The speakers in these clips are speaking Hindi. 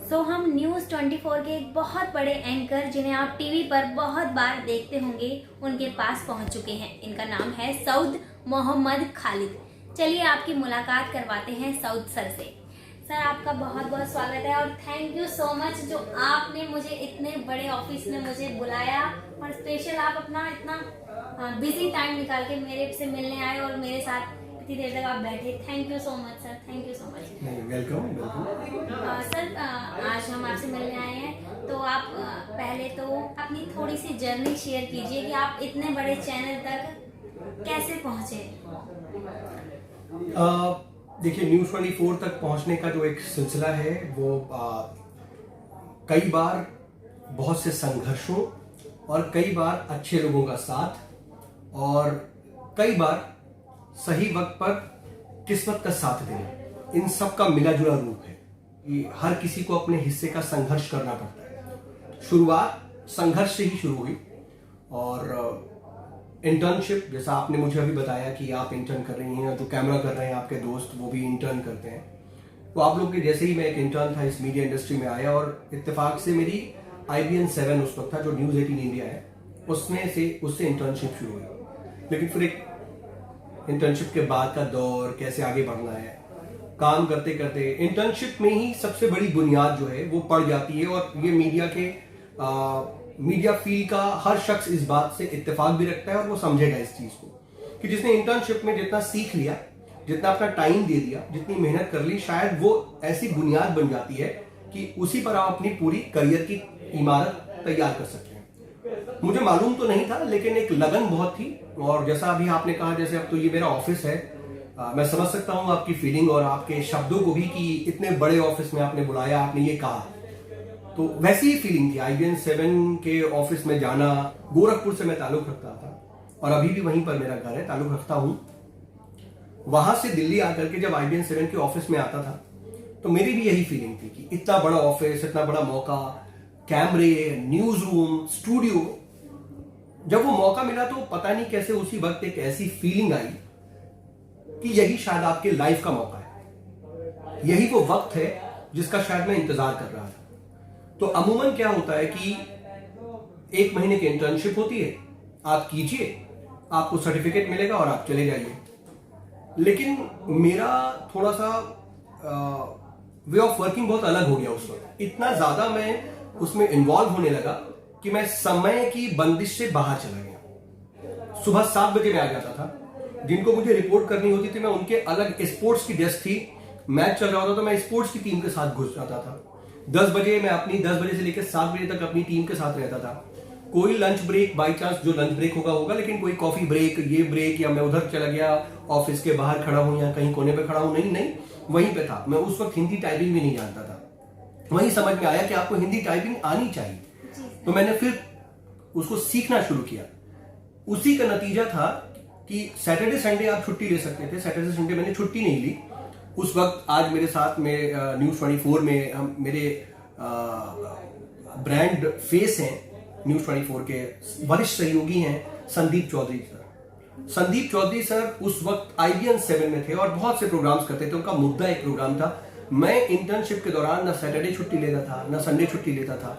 हम न्यूज़ 24 के एक बहुत बड़े एंकर जिन्हें आप टीवी पर बहुत बार देखते होंगे उनके पास पहुंच चुके हैं। इनका नाम है सऊद मोहम्मद खालिद। चलिए आपकी मुलाकात करवाते हैं सऊद सर से। सर आपका बहुत बहुत स्वागत है और थैंक यू सो मच जो आपने मुझे इतने बड़े ऑफिस में मुझे बुलाया और स्पेशल आप अपना इतना बिजी टाइम निकाल के मेरे से मिलने आए और मेरे साथ इतनी देर तक आप बैठे। Thank you so much sir, thank you so much. Welcome. Sir आज हम आपसे मिलने आए हैं तो आप पहले तो अपनी थोड़ी सी जर्नी शेयर कीजिए कि आप इतने बड़े चैनल तक कैसे पहुंचे। देखिए न्यूज़ 24 तक पहुंचने का जो एक सिलसिला है वो कई बार बहुत से संघर्षों और कई बार अच्छे लोगों का साथ और कई बार सही वक्त पर किस्मत का साथ देना, इन सब का मिला जुला रूप है। ये हर किसी को अपने हिस्से का संघर्ष करना पड़ता है। शुरुआत संघर्ष से ही शुरू हुई और इंटर्नशिप, जैसा आपने मुझे अभी बताया कि आप इंटर्न कर रही हैं, जो कैमरा कर रहे हैं आपके दोस्त वो भी इंटर्न करते हैं, तो आप लोग के जैसे ही मैं एक इंटर्न था इस मीडिया इंडस्ट्री में आया और इत्तेफाक से मेरी IBN 7 उस वक्त था जो न्यूज़ 18 इंडिया है उससे इंटर्नशिप शुरू हुई। लेकिन फिर एक इंटर्नशिप के बाद का दौर, कैसे आगे बढ़ना है, काम करते करते इंटर्नशिप में ही सबसे बड़ी बुनियाद जो है वो पड़ जाती है। और ये मीडिया फील्ड का हर शख्स इस बात से इत्तेफाक भी रखता है और वो समझेगा इस चीज को कि जिसने इंटर्नशिप में जितना सीख लिया, जितना अपना टाइम दे दिया, जितनी मेहनत कर ली, शायद वो ऐसी बुनियाद बन जाती है कि उसी पर आप अपनी पूरी करियर की इमारत तैयार कर सकते हैं। मुझे मालूम तो नहीं था लेकिन एक लगन बहुत थी। और जैसा अभी आपने कहा, जैसे अब तो ये मेरा ऑफिस है, मैं समझ सकता हूँ आपकी फीलिंग और आपके शब्दों को भी कि इतने बड़े ऑफिस में आपने बुलाया, आपने ये कहा, तो वैसी ही फीलिंग थी। IBN 7 के ऑफिस में जाना, गोरखपुर से मैं ताल्लुक रखता था और अभी भी वहीं पर मेरा घर है, ताल्लुक रखता हूँ। वहां से दिल्ली आकर के जब IBN 7 के ऑफिस में आता था तो मेरी भी यही फीलिंग थी कि इतना बड़ा ऑफिस, इतना बड़ा मौका, कैमरे, न्यूज रूम, स्टूडियो। जब वो मौका मिला तो पता नहीं कैसे उसी वक्त एक ऐसी फीलिंग आई कि यही शायद आपके लाइफ का मौका है, यही वो वक्त है जिसका शायद मैं इंतजार कर रहा था। तो अमूमन क्या होता है कि 1 महीने की इंटर्नशिप होती है, आप कीजिए, आपको सर्टिफिकेट मिलेगा और आप चले जाइए। लेकिन मेरा थोड़ा सा वे ऑफ वर्किंग बहुत अलग हो गया उस वक्त। इतना ज्यादा मैं उसमें इन्वॉल्व होने लगा कि मैं समय की बंदिश से बाहर चला गया। सुबह 7 बजे मैं आ जाता था, जिनको मुझे रिपोर्ट करनी होती थी मैं उनके अलग स्पोर्ट्स की डेस्क थी, मैच चल रहा होता तो मैं स्पोर्ट्स की टीम के साथ घुस जाता था। 10 बजे मैं अपनी 10 बजे से लेकर 7 बजे तक अपनी टीम के साथ रहता था। कोई लंच ब्रेक, बाई चांस जो लंच ब्रेक होगा, लेकिन कोई कॉफी ब्रेक, ये ब्रेक, या मैं उधर चला गया ऑफिस के बाहर खड़ा हूं या कहीं कोने पे खड़ा हूं, नहीं, वहीं पे था। मैं उस वक्त हिंदी टाइपिंग भी नहीं जानता था। वहीं समझ में आया कि आपको हिंदी टाइपिंग आनी चाहिए, तो मैंने फिर उसको सीखना शुरू किया। उसी का नतीजा था कि सैटरडे संडे आप छुट्टी ले सकते थे। सैटरडे संडे मैंने छुट्टी नहीं ली उस वक्त। आज मेरे साथ में न्यूज़ 24 में हम मेरे ब्रांड फेस हैं, न्यूज़ 24 के वरिष्ठ सहयोगी हैं संदीप चौधरी सर। संदीप चौधरी सर उस वक्त IBN 7 में थे और बहुत से प्रोग्राम्स करते थे। उनका मुद्दा एक प्रोग्राम था। मैं इंटर्नशिप के दौरान ना सैटरडे छुट्टी लेता था, ना संडे छुट्टी लेता था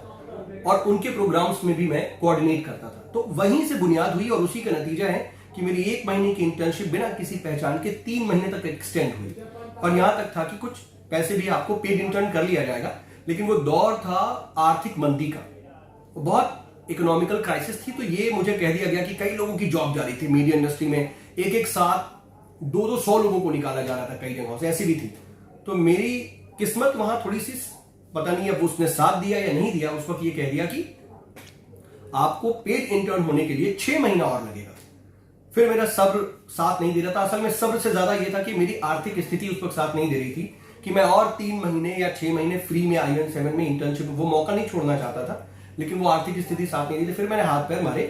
और उनके प्रोग्राम्स में भी मैं कोऑर्डिनेट करता था। तो वहीं से बुनियाद हुई और उसी का नतीजा है कि मेरी 1 महीने की इंटर्नशिप बिना किसी पहचान के 3 महीने तक एक्सटेंड हुई। और यहां तक था कि कुछ पैसे भी आपको पेड इंटर्न कर लिया जाएगा। लेकिन वो दौर था आर्थिक मंदी का, बहुत इकोनॉमिकल क्राइसिस थी। तो ये मुझे कह दिया गया कि कई लोगों की जॉब जा रही थी मीडिया इंडस्ट्री में, एक साथ 200 लोगों को निकाला जा रहा था कई जगहों से, ऐसी भी थी। तो मेरी किस्मत वहां थोड़ी सी, पता नहीं अब उसने साथ दिया या नहीं दिया, उस वक्त ये कह दिया कि आपको पेड इंटर्न होने के लिए 6 महीना और लगेगा। फिर मेरा सब्र साथ नहीं दे रहा था। असल में सब्र से ज्यादा यह था कि मेरी आर्थिक स्थिति उस वक्त साथ नहीं दे रही थी कि मैं और 3 महीने या 6 महीने फ्री में IBN 7 में इंटर्नशिप, वो मौका नहीं छोड़ना चाहता था, लेकिन वो आर्थिक स्थिति साथ नहीं दी थी। फिर मैंने हाथ पैर मारे।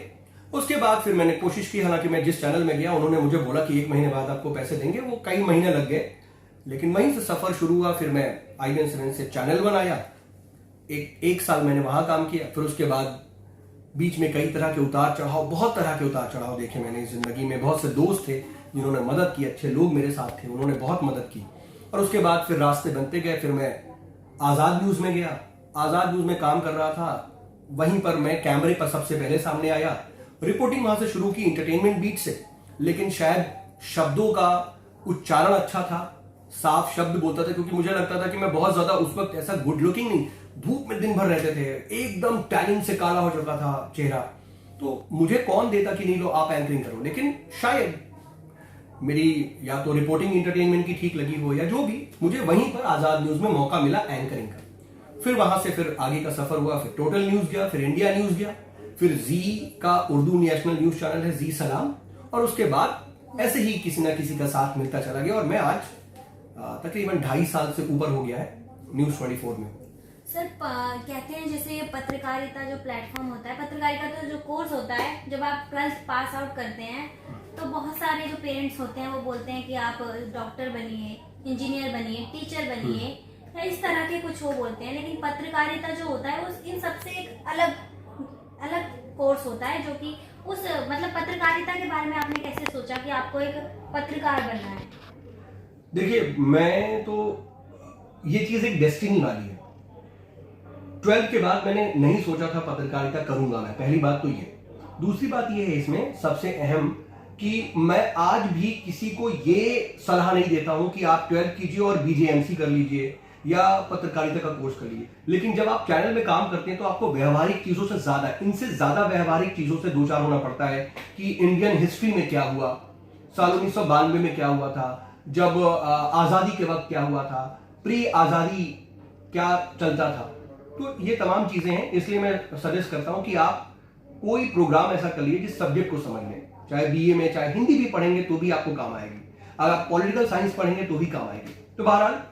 उसके बाद फिर मैंने कोशिश की, हालांकि मैं जिस चैनल में गया उन्होंने मुझे बोला कि 1 महीने बाद आपको पैसे देंगे। वो कई महीने लग गए, लेकिन वहीं से सफर शुरू हुआ। फिर मैं IBN 7 से चैनल बनाया, एक साल मैंने वहां काम किया। फिर उसके बाद बीच में कई तरह के उतार चढ़ाव, बहुत तरह के उतार चढ़ाव देखे मैंने इस जिंदगी में। बहुत से दोस्त थे जिन्होंने मदद की, अच्छे लोग मेरे साथ थे, उन्होंने बहुत मदद की। और उसके बाद फिर रास्ते बनते गए। फिर मैं आजाद न्यूज में गया, आजाद न्यूज में काम कर रहा था, वहीं पर मैं कैमरे पर सबसे पहले सामने आया। रिपोर्टिंग वहां से शुरू की इंटरटेनमेंट बीट से, लेकिन शायद शब्दों का उच्चारण अच्छा था, साफ शब्द बोलता था, क्योंकि मुझे लगता था कि मैं बहुत ज्यादा उस वक्त ऐसा गुड लुकिंग नहीं, धूप में दिन भर रहते थे, एकदम टैनिंग से काला हो चुका था चेहरा, तो मुझे कौन देता कि नहीं लो आप एंकरिंग करो। लेकिन शायद मेरी या तो रिपोर्टिंग इंटरटेनमेंट की ठीक लगी हो या जो भी, मुझे वहीं पर आजाद न्यूज में मौका मिला एंकरिंग का। फिर वहां से फिर आगे का सफर हुआ, फिर टोटल न्यूज गया, फिर इंडिया न्यूज गया, फिर जी का उर्दू नेशनल न्यूज चैनल है जी सलाम, और उसके बाद ऐसे ही किसी ना किसी का साथ मिलता चला गया, और मैं आज तकरीबन 2.5 साल से ऊपर हो गया है न्यूज 24 में। सर कहते हैं जैसे ये पत्रकारिता जो प्लेटफॉर्म होता है, पत्रकारिता का जो कोर्स होता है, जब आप 12th पास आउट करते हैं तो बहुत सारे जो पेरेंट्स होते हैं वो बोलते हैं कि आप डॉक्टर बनिए, इंजीनियर बनिए, टीचर बनिए, या इस तरह के कुछ वो बोलते हैं। लेकिन पत्रकारिता जो होता है वो इन सबसे एक अलग कोर्स होता है, जो कि उस मतलब पत्रकारिता के बारे में आपने कैसे सोचा कि आपको एक पत्रकार बनना है? देखिए, मैं तो ये चीज एक डेस्टिनी वाली है। 12th के बाद मैंने नहीं सोचा था पत्रकारिता करूंगा मैं, पहली बात तो ये। दूसरी बात ये है इसमें सबसे अहम कि मैं आज भी किसी को ये सलाह नहीं देता हूं कि आप 12th कीजिए और बीजेएमसी कर लीजिए या पत्रकारिता का कोर्स कर लीजिए। लेकिन जब आप चैनल में काम करते हैं तो आपको व्यवहारिक चीजों से ज्यादा, इनसे ज्यादा व्यवहारिक चीजों से दो चार होना पड़ता है कि इंडियन हिस्ट्री में क्या हुआ, साल 1992 में क्या हुआ था, जब आजादी के वक्त क्या हुआ था, प्री आजादी क्या चलता था। तो ये तमाम चीजें हैं, इसलिए मैं सजेस्ट करता हूं कि आप कोई प्रोग्राम ऐसा कर लीजिए जिस सब्जेक्ट को समझ लें, चाहे बीए में, चाहे हिंदी भी पढ़ेंगे तो भी आपको काम आएगी, अगर आप पॉलिटिकल साइंस पढ़ेंगे तो भी काम आएगी। तो बहरहाल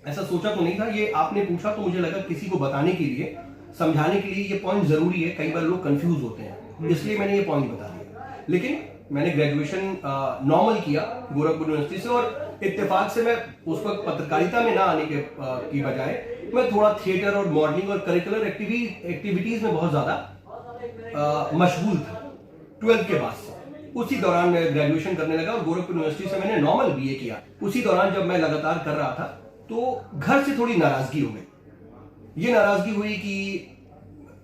ऐसा सोचा तो नहीं था, ये आपने पूछा तो मुझे लगा किसी को बताने के लिए, समझाने के लिए ये पॉइंट जरूरी है। कई बार लोग कंफ्यूज होते हैं, इसलिए मैंने ये पॉइंट बता दिया। लेकिन मैंने ग्रेजुएशन नॉर्मल किया गोरखपुर यूनिवर्सिटी से, और इत्तेफाक से मैं उस वक्त पत्रकारिता में ना आने के की बजाय मैं थोड़ा थिएटर और मॉडलिंग और करिकुलर एक्टिविटीज में बहुत ज्यादा मशगूल था 12th के बाद से। उसी दौरान मैं ग्रेजुएशन करने लगा और गोरखपुर यूनिवर्सिटी से मैंने नॉर्मल बीए किया। उसी दौरान जब मैं लगातार कर रहा था तो घर से थोड़ी नाराजगी हो गई। ये नाराजगी हुई कि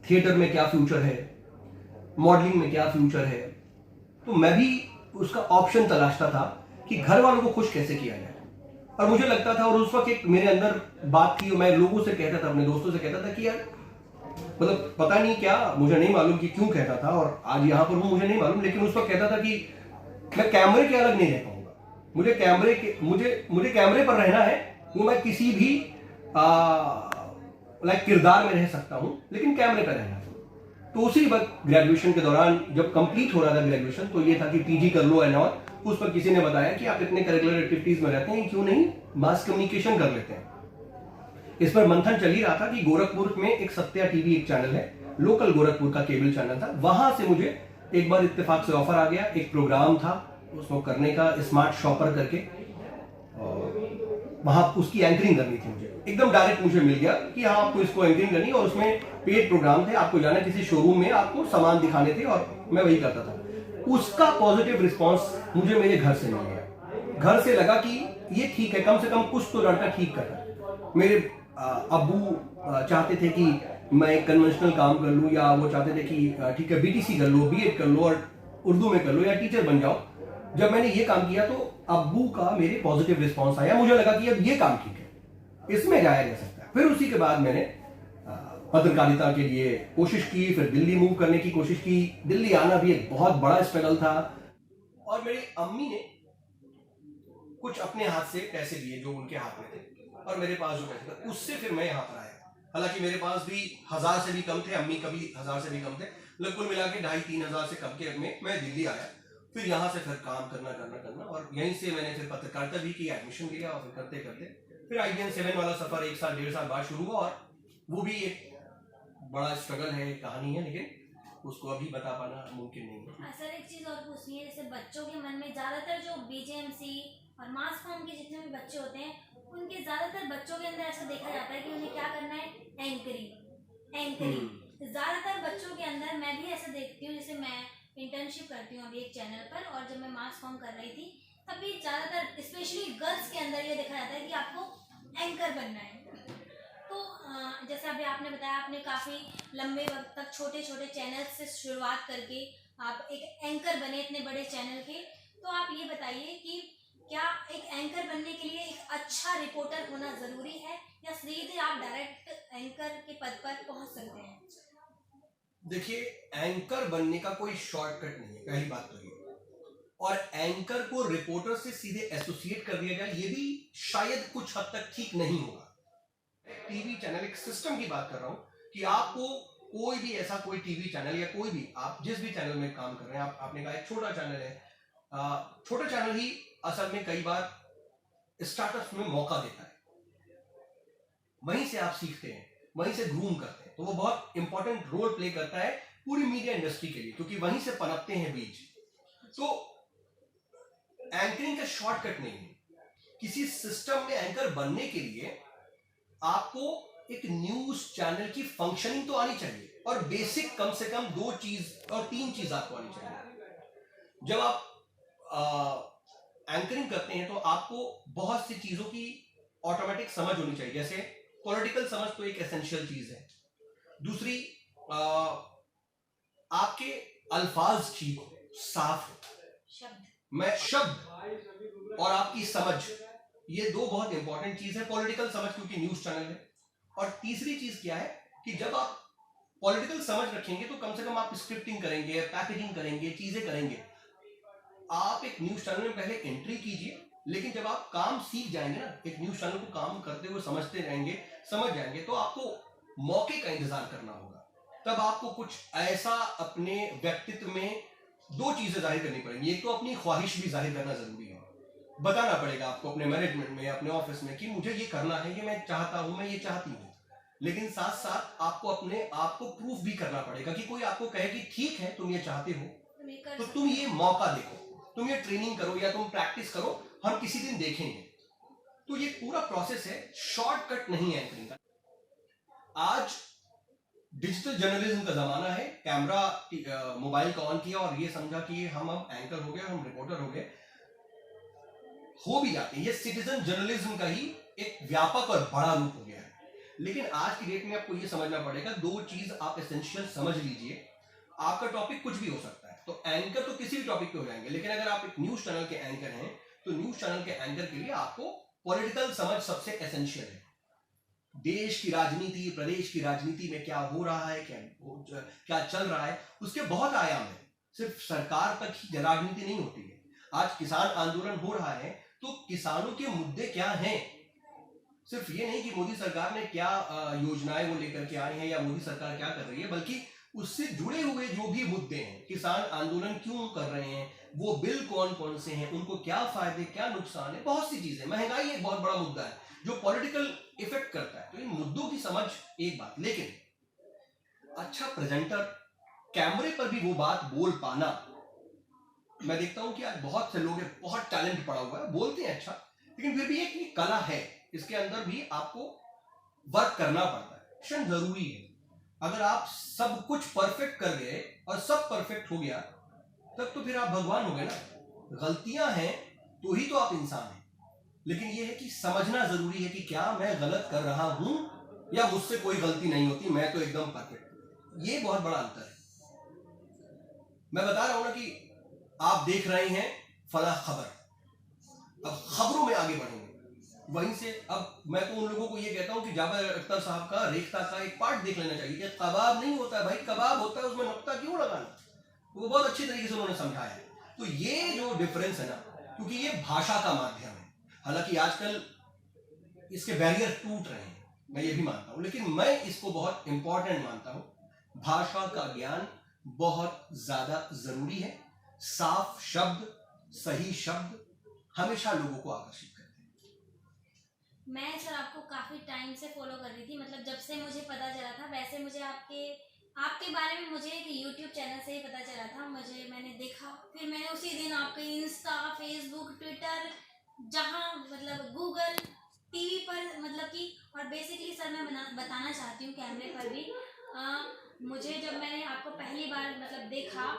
थिएटर में क्या फ्यूचर है, मॉडलिंग में क्या फ्यूचर है, तो मैं भी उसका ऑप्शन तलाशता था कि घर वालों को खुश कैसे किया जाए। और मुझे लगता था, और उस वक्त एक मेरे अंदर बात थी, मैं लोगों से कहता था, अपने दोस्तों से कहता था कि यार मतलब पता नहीं क्या, मुझे नहीं मालूम कि क्यों कहता था, और आज यहां पर हूं मुझे नहीं मालूम, लेकिन उस वक्त कहता था कि मैं कैमरे के अलग नहीं रह पाऊंगा, मुझे कैमरे पर रहना है, वो मैं किसी भी किरदार में रह सकता हूं, लेकिन कैमरे पर रहना है। तो उसी वक्त ग्रेजुएशन के दौरान जब कंप्लीट हो रहा था ग्रेजुएशन, तो ये था कि पीजी कर लो एंड ऑल। उस पर किसी ने बताया कि आप इतने करिकुलर एक्टिविटीज में रहते हैं, क्यों नहीं मास कम्युनिकेशन कर लेते हैं। इस पर मंथन चल ही रहा था कि गोरखपुर में एक सत्या टीवी एक चैनल है, लोकल गोरखपुर का केबल चैनल था, वहां से मुझे एक बार इत्तेफाक से ऑफर आ गया। एक प्रोग्राम था उसको करने का, स्मार्ट शॉपर करके, और वहां उसकी एंकरिंग करनी थी मुझे। एकदम डायरेक्ट मुझे मिल गया कि हाँ आपको इसको एंकरिंग करनी, और उसमें पेड प्रोग्राम थे, आपको जाना किसी शोरूम में, आपको सामान दिखाने थे, और मैं वही करता था। उसका पॉजिटिव रिस्पांस मुझे मेरे घर से मिल गया। घर से लगा कि ये ठीक है, कम से कम कुछ तो लड़का ठीक कर रहा है। मेरे अब्बू चाहते थे कि मैं कन्वेंशनल काम कर लूं, या वो चाहते थे कि ठीक है बीटीसी कर लो, बीएड कर लो और उर्दू में कर लो, या टीचर बन जाओ। जब मैंने ये काम किया तो अब्बू का मेरे पॉजिटिव रिस्पांस आया, मुझे लगा कि अब ये काम ठीक है, इसमें जाया जा सकता है। फिर उसी के बाद मैंने पत्रकारिता के लिए कोशिश की, फिर दिल्ली मूव करने की कोशिश की। दिल्ली आना भी एक बहुत बड़ा स्ट्रगल था, और मेरी अम्मी ने कुछ अपने हाथ से पैसे दिए जो उनके हाथ में थे, और मेरे पास जो पैसे थे उससे फिर मैं यहाँ पर आया। हालांकि मेरे पास भी 1000 से भी कम थे, अम्मी कभी 1000 से भी कम थे, लगभग मिला के 2,500-3 हजार से कम के में मैं दिल्ली आया। फिर यहाँ से फिर काम करना, और यहीं से मैंने फिर पत्रकारिता भी की, एडमिशन लिया, और फिर करते करते फिर IBN 7 वाला सफर 1 साल 1.5 साल बाद शुरू हुआ। और वो भी एक बड़ा स्ट्रगल है, कहानी है, लेकिन उसको अभी बता पाना मुमकिन नहीं है। सर एक चीज और पूछनी है, जैसे बच्चों के मन में ज्यादातर जो बीजेएमसी और मास कॉम के जितने भी बच्चे होते हैं, उनके ज्यादातर बच्चों के अंदर ऐसा देखा जाता है कि उन्हें क्या करना है, एंकरिंग। ज्यादातर बच्चों के अंदर, मैं भी ऐसा देखती हूँ, जैसे मैं इंटर्नशिप करती हूँ अभी एक चैनल पर, और जब मैं मास कॉम कर रही थी तभी ज्यादातर स्पेशली गर्ल्स के अंदर ये देखा जाता है कि आपको एंकर बनना है। तो आपने बताया आपने काफ़ी लंबे वक्त तक छोटे छोटे चैनल से शुरुआत करके आप एक एंकर बने इतने बड़े चैनल के। तो आप ये बताइए कि क्या एक एंकर बनने के लिए एक अच्छा रिपोर्टर होना ज़रूरी है या सीधे आप डायरेक्ट एंकर के पद पर पहुंच सकते हैं? देखिए, एंकर बनने का कोई शॉर्टकट नहीं है, पहली बात तो ये। और एंकर को रिपोर्टर से सीधे एसोसिएट कर दिया जाए, ये भी शायद कुछ हद तक ठीक नहीं होगा। टीवी चैनल, एक सिस्टम की बात कर रहा हूं कि आपको कोई भी ऐसा कोई टीवी चैनल या कोई भी, आप जिस भी चैनल में काम कर रहे हैं, आपने कहा एक छोटा चैनल है, छोटा चैनल ही असल में कई बार स्टार्टअप्स में मौका देता है। वहीं से आप सीखते हैं, वहीं से ग्रूम करते हैं, तो वो बहुत इंपॉर्टेंट रोल प्ले करता है पूरी मीडिया इंडस्ट्री के लिए, क्योंकि वहीं से पनपते हैं बीज। तो एंकरिंग का शॉर्टकट नहीं है। किसी सिस्टम में एंकर बनने के लिए आपको एक न्यूज चैनल की फंक्शनिंग तो आनी चाहिए, और बेसिक कम से कम 2 चीज और 3 चीज आपको आनी चाहिए। जब आप एंकरिंग करते हैं तो आपको बहुत सी चीजों की ऑटोमेटिक समझ होनी चाहिए। जैसे पॉलिटिकल समझ तो एक एसेंशियल चीज है। दूसरी, आपके अल्फाज ठीक हो, साफ हो, शब्द और आपकी समझ, ये 2 बहुत इंपॉर्टेंट चीज है। पॉलिटिकल समझ क्योंकि न्यूज चैनल है। और तीसरी चीज क्या है कि जब आप पॉलिटिकल समझ रखेंगे तो कम से कम आप स्क्रिप्टिंग करेंगे, पैकेजिंग करेंगे, चीजें करेंगे। आप एक न्यूज चैनल में पहले एंट्री कीजिए, लेकिन जब आप काम सीख जाएंगे ना, एक न्यूज चैनल को काम करते हुए समझते रहेंगे, समझ जाएंगे, तो आपको मौके का इंतजार करना होगा। तब आपको कुछ ऐसा अपने व्यक्तित्व में 2 चीजें जाहिर करनी पड़ेंगी। एक तो अपनी ख्वाहिश भी जाहिर करना जरूरी है। बताना पड़ेगा आपको अपने मैनेजमेंट में, अपने ऑफिस में कि मुझे ये करना है, ये मैं चाहता हूं, मैं ये चाहती हूं। लेकिन साथ साथ आपको अपने आप को प्रूफ भी करना पड़ेगा कि कोई आपको कहे कि ठीक है तुम ये चाहते हो तो तुम ये मौका देखो, तुम ये ट्रेनिंग करो या तुम प्रैक्टिस करो, हम किसी दिन देखेंगे। तो ये पूरा प्रोसेस है, शॉर्टकट नहीं है एंकरिंग का। आज डिजिटल जर्नलिज्म का जमाना है। कैमरा मोबाइल का ऑन किया और ये समझा कि हम अब एंकर हो गए, हम रिपोर्टर हो गए, हो भी जाते हैं। ये सिटीजन जर्नलिज्म का ही एक व्यापक और बड़ा रूप हो गया है। लेकिन आज की डेट में आपको ये समझना पड़ेगा, 2 चीज आप एसेंशियल समझ लीजिए। आपका टॉपिक कुछ भी हो सकता है, तो एंकर तो किसी भी टॉपिक पे हो जाएंगे, लेकिन अगर आप एक न्यूज चैनल के एंकर हैं तो न्यूज चैनल के एंकर के लिए आपको पॉलिटिकल समझ सबसे एसेंशियल है। देश की राजनीति, प्रदेश की राजनीति में क्या हो रहा है, क्या चल रहा है, उसके बहुत आयाम है। सिर्फ सरकार तक ही राजनीति नहीं होती है। आज किसान आंदोलन हो रहा है तो किसानों के मुद्दे क्या हैं। सिर्फ ये नहीं कि मोदी सरकार ने क्या योजनाएं वो लेकर के आई हैं या मोदी सरकार क्या कर रही है, बल्कि उससे जुड़े हुए जो भी मुद्दे हैं, किसान आंदोलन क्यों कर रहे हैं, वो बिल कौन कौन से हैं, उनको क्या फायदे क्या नुकसान है, बहुत सी चीजें। महंगाई एक बहुत बड़ा मुद्दा है जो पॉलिटिकल इफेक्ट करता है। तो इन मुद्दों की समझ एक बात, लेकिन अच्छा प्रेजेंटर कैमरे पर भी वो बात बोल पाना। मैं देखता हूं कि आज बहुत से लोग, बहुत टैलेंट पड़ा हुआ है, बोलते हैं अच्छा, लेकिन फिर भी एक कला है, इसके अंदर भी आपको वर्क करना पड़ता है, एक्शन जरूरी है। अगर आप सब कुछ परफेक्ट कर गए और सब परफेक्ट हो गया तब तो फिर आप भगवान हो गए ना। गलतियां हैं तो ही तो आप इंसान हैं। लेकिन यह है कि समझना जरूरी है कि क्या मैं गलत कर रहा हूं या मुझसे कोई गलती नहीं होती, मैं तो एकदम परफेक्ट। ये बहुत बड़ा अंतर है। मैं बता रहा हूं ना कि आप देख रहे हैं फला खबर, अब खबरों में आगे बढ़ेंगे वहीं से। अब मैं तो उन लोगों को ये कहता हूं कि जावेद अख्तर साहब का रेखता का एक पार्ट देख लेना चाहिए कि कबाब नहीं होता है भाई, कबाब होता है, उसमें नुक्ता क्यों लगाना, वो बहुत अच्छी तरीके से उन्होंने समझाया है। तो ये जो डिफरेंस है ना, क्योंकि ये भाषा का माध्यम है, हालांकि आजकल इसके बैरियर टूट रहे हैं, मैं ये भी मानता हूं, लेकिन मैं इसको बहुत इंपॉर्टेंट मानता हूं। भाषा का ज्ञान बहुत ज्यादा जरूरी है। साफ शब्द, सही शब्द हमेशा लोगों को आकर्षित करते हैं। मैं सर आपको काफ़ी टाइम से फॉलो कर रही थी, मतलब जब से मुझे पता चला था। वैसे मुझे आपके बारे में मुझे एक यूट्यूब चैनल से ही पता चला था। मैंने देखा, फिर मैंने उसी दिन आपके इंस्टा, फेसबुक, ट्विटर, जहाँ मतलब गूगल, टीवी पर, मतलब कि, और बेसिकली सर मैं बताना चाहती हूँ कैमरे पर भी, मुझे जब मैंने आपको पहली बार मतलब देखा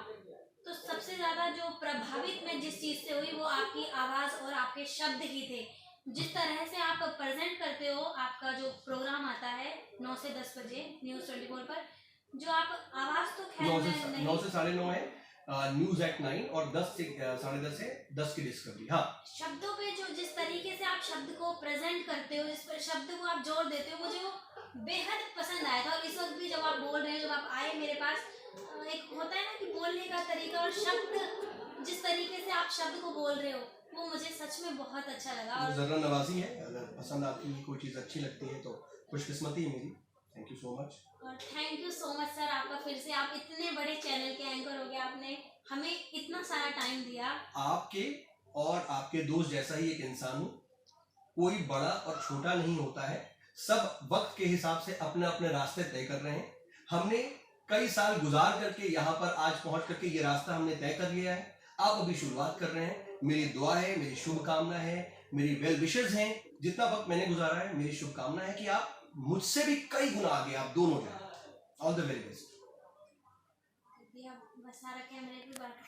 तो सबसे ज़्यादा जो प्रभावित मैं जिस चीज़ से हुई वो आपकी आवाज़ और आपके शब्द ही थे। जिस तरह से आप प्रेजेंट करते हो, आपका जो प्रोग्राम आता है 9 से 10 बजे न्यूज 24 पर, जो आप आवाज तो खैर 9 नहीं, से 9:30 है न्यूज एट 9, और 10 से 10:30 से 10 की डिस्कवरी। हाँ, शब्दों पे जो जिस तरीके से आप शब्द को प्रेजेंट करते हो, जिस पर शब्द को आप जोर देते हो, मुझे वो बेहद पसंद आया था। और इस वक्त भी जब आप बोल रहे हैं, जब आप आए मेरे पास, एक होता है ना कि बोलने का तरीका और शब्द, जिस तरीके से आप शब्द को बोल रहे हो, वो मुझे सच में बहुत अच्छा लगा। और जरा नवाजी है, अगर पसंद आती है, कोई चीज अच्छी लगती है तो खुशकिस्मती है मेरी। Thank you so much. और thank you so much sir आपका, फिर से आप इतने बड़े चैनल के एंकर हो गए, आपने हमें इतना सारा टाइम दिया। आपके और आपके दोस्त जैसा ही एक इंसान हूँ, कोई बड़ा और छोटा नहीं होता है, सब वक्त के हिसाब से अपने अपने रास्ते तय कर रहे हैं। हमने कई साल गुजार करके यहाँ पर आज पहुंच करके ये रास्ता हमने तय कर लिया है। आप अभी शुरुआत कर रहे हैं। मेरी दुआ है, मेरी शुभकामना है, मेरी वेल विशेस हैं। जितना वक्त मैंने गुजारा है, मेरी शुभकामना है कि आप मुझसे भी कई गुना आगे, आप दोनों जाए। All the very best. बस सारा कैमरे पे बात